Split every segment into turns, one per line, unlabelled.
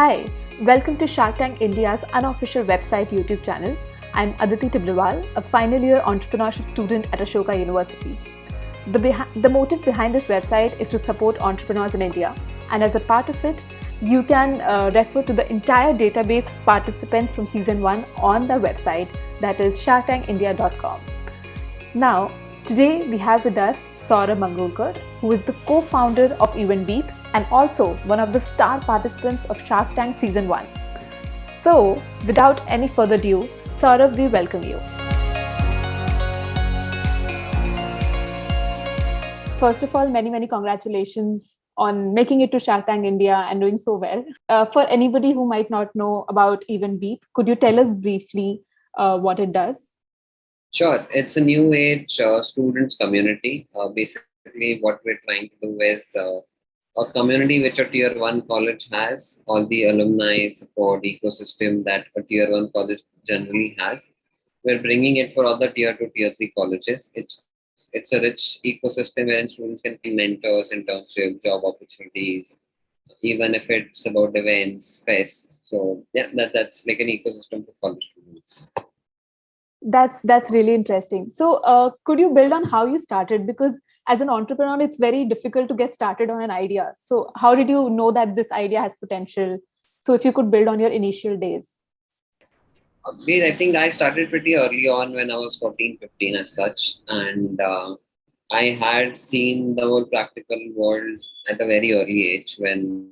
Hi, welcome to Shark Tank India's unofficial website YouTube channel. I'm Aditi Tibrewal, a final year entrepreneurship student at Ashoka University. The motive behind this website is to support entrepreneurs in India, and as a part of it, you can refer to the entire database of participants from season 1 on the website, that is sharktankindia.com. Now, today we have with us Saurabh Mangrulkar, who is the co-founder of EventBeep and also one of the star participants of Shark Tank Season 1. So, without any further ado, Saurabh, we welcome you. First of all, many congratulations on making it to Shark Tank India and doing so well. For anybody who might not know about EventBeep, could you tell us briefly what it does?
Sure. It's a new age students community. Basically, what we're trying to do is a community which a tier 1 college has, all the alumni support ecosystem that a tier 1 college generally has. We're bringing it for other tier 2, tier 3 colleges. It's a rich ecosystem wherein students can find mentors, internships, job opportunities, even if it's about events, fests. So yeah, that's like an ecosystem for college students.
That's really interesting. So could you build on how you started? Because as an entrepreneur, it's very difficult to get started on an idea. So how did you know that this idea has potential? So if you could build on your initial days.
I think I started pretty early on when I was 14, 15 as such. And I had seen the whole practical world at a very early age when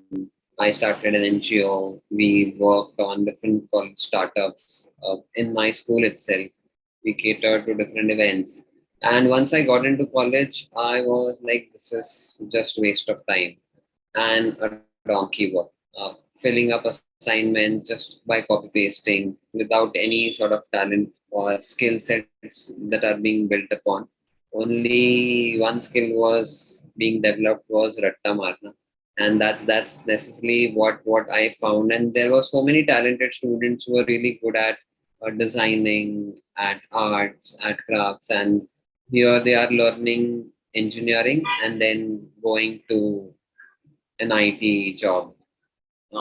I started an NGO. We worked on different college startups in my school itself. We catered to different events. And once I got into college, I was like, this is just waste of time and a donkey work. Filling up assignment just by copy pasting without any sort of talent or skill sets that are being built upon. Only one skill was being developed was Ratta Marna. And that's necessarily what I found. And there were so many talented students who were really good at designing, at arts, at crafts, and here they are learning engineering and then going to an IT job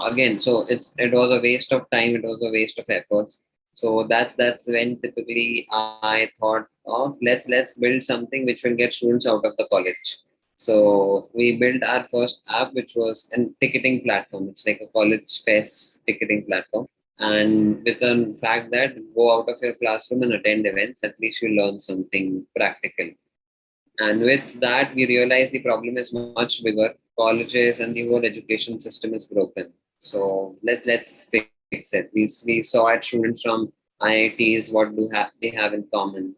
again. So it was a waste of time. It was a waste of efforts. So that's when typically I thought of let's build something which will get students out of the college. So we built our first app, which was a ticketing platform. It's like a college fest ticketing platform. And with the fact that go out of your classroom and attend events, at least you learn something practical. And with that, we realized the problem is much bigger. Colleges and the whole education system is broken. So let's fix it. We saw at students from IITs what they have in common,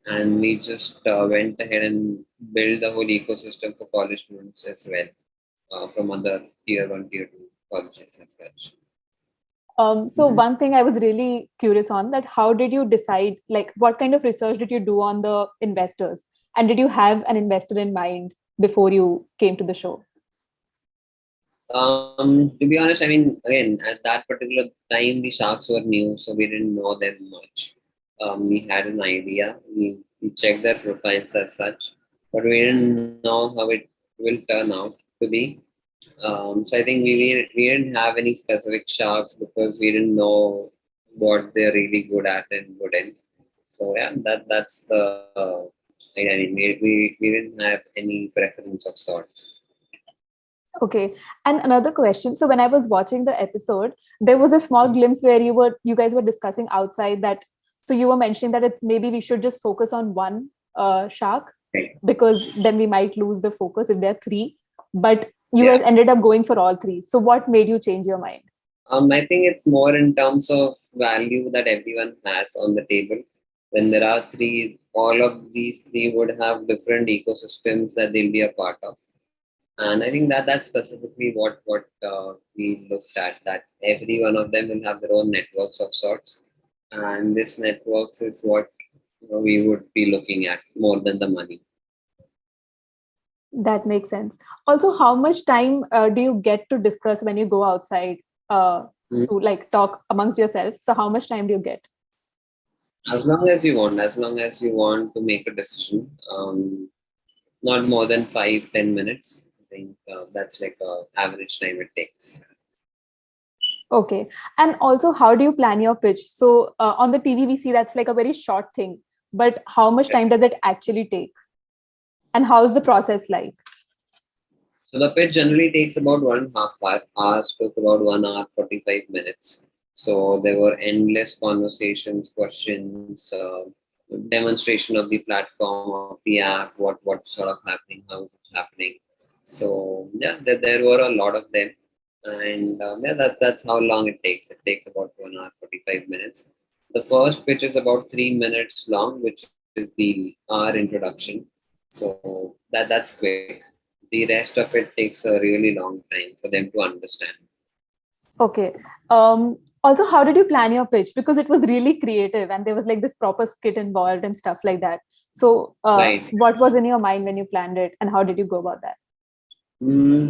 and we just went ahead and built the whole ecosystem for college students as well, from other tier 1, tier 2 colleges as such.
So one thing I was really curious on that, how did you decide, like what kind of research did you do on the investors? And did you have an investor in mind before you came to the show?
To be honest, I mean, again, at that particular time, the sharks were new, so we didn't know them much. We had an idea. We checked their profiles as such, but we didn't know how it will turn out to be. So I think we didn't have any specific sharks because we didn't know what they're really good at and wouldn't. So yeah, that's the I mean, we didn't have any preference of sorts.
Okay. And another question. So when I was watching the episode, there was a small glimpse where you guys were discussing outside that. So you were mentioning that maybe we should just focus on one shark because then we might lose the focus if there are three. But you guys ended up going for all three. So what made you change your mind?
I think it's more in terms of value that everyone has on the table. When there are three, all of these three would have different ecosystems that they'll be a part of. And I think that's specifically what we looked at, that every one of them will have their own networks of sorts. And this networks is what we would be looking at more than the money.
That makes sense. Also, how much time do you get to discuss when you go outside to like talk amongst yourself? So how much time do you get?
As long as you want to make a decision, not more than 5-10 minutes. I think that's like a average time it takes.
Okay. And also, how do you plan your pitch? So on the TV, we see that's like a very short thing, but how much time does it actually take? And how is the process like?
So the pitch generally takes about 1.5 hour. Ours took about 1 hour 45 minutes. So there were endless conversations, questions, demonstration of the platform, of the app, what's sort of happening, how is it happening. So yeah, there were a lot of them, and yeah, that's how long it takes. It takes about 1 hour 45 minutes. The first pitch is about 3 minutes long, which is the our introduction. So that's quick. The rest of it takes a really long time for them to understand.
Okay. Also, how did you plan your pitch? Because it was really creative and there was like this proper skit involved and stuff like that. So,
Right.
what was in your mind when you planned it, and how did you go about that?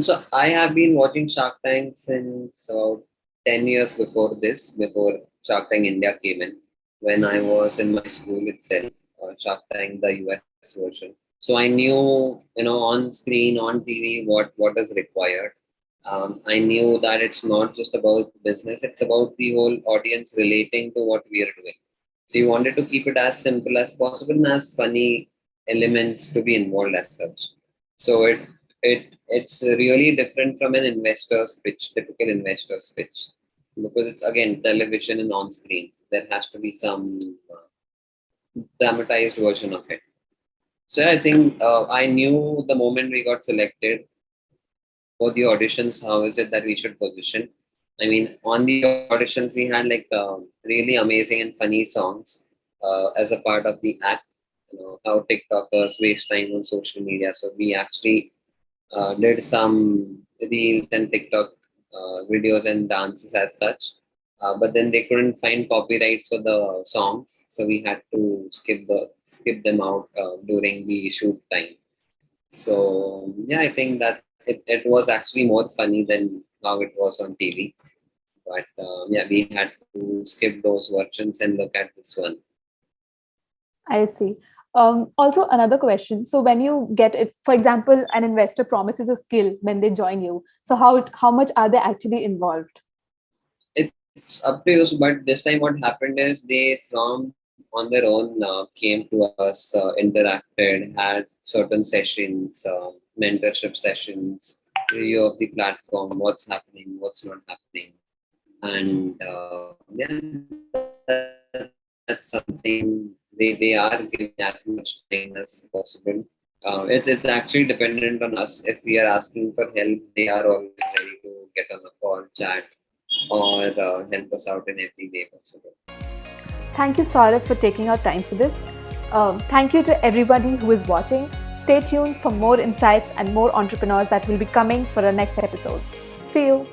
So I have been watching Shark Tank since about 10 years before this, before Shark Tank India came in, when I was in my school itself, Shark Tank, the US version. So I knew, on screen, on TV, what is required. I knew that it's not just about business, it's about the whole audience relating to what we are doing. So you wanted to keep it as simple as possible and as funny elements to be involved as such. So it's really different from an investor's pitch, typical investor's pitch, because it's again television and on screen. There has to be some dramatized version of it. So I think I knew the moment we got selected for the auditions, how is it that we should position. I mean, on the auditions, we had like really amazing and funny songs as a part of the act. How TikTokers waste time on social media. So we actually did some reels and TikTok videos and dances as such. But then they couldn't find copyrights for the songs, so we had to skip them out during the shoot time. So yeah, I think that it was actually more funny than how it was on TV. But yeah, we had to skip those versions and look at this one.
I see. Also, another question. So, when you get it, for example, an investor promises a skill when they join you. So, how much are they actually involved?
It's up to you. But this time, what happened is they from on their own came to us, interacted, had certain sessions, mentorship sessions, review of the platform, what's happening, what's not happening, and yeah, that's something they are giving as much time as possible. It's actually dependent on us. If we are asking for help, they are always ready to get on a call, chat, or help us out in every way possible.
Thank you, Saurabh, for taking our time for this. Thank you to everybody who is watching. Stay tuned for more insights and more entrepreneurs that will be coming for our next episodes. See you.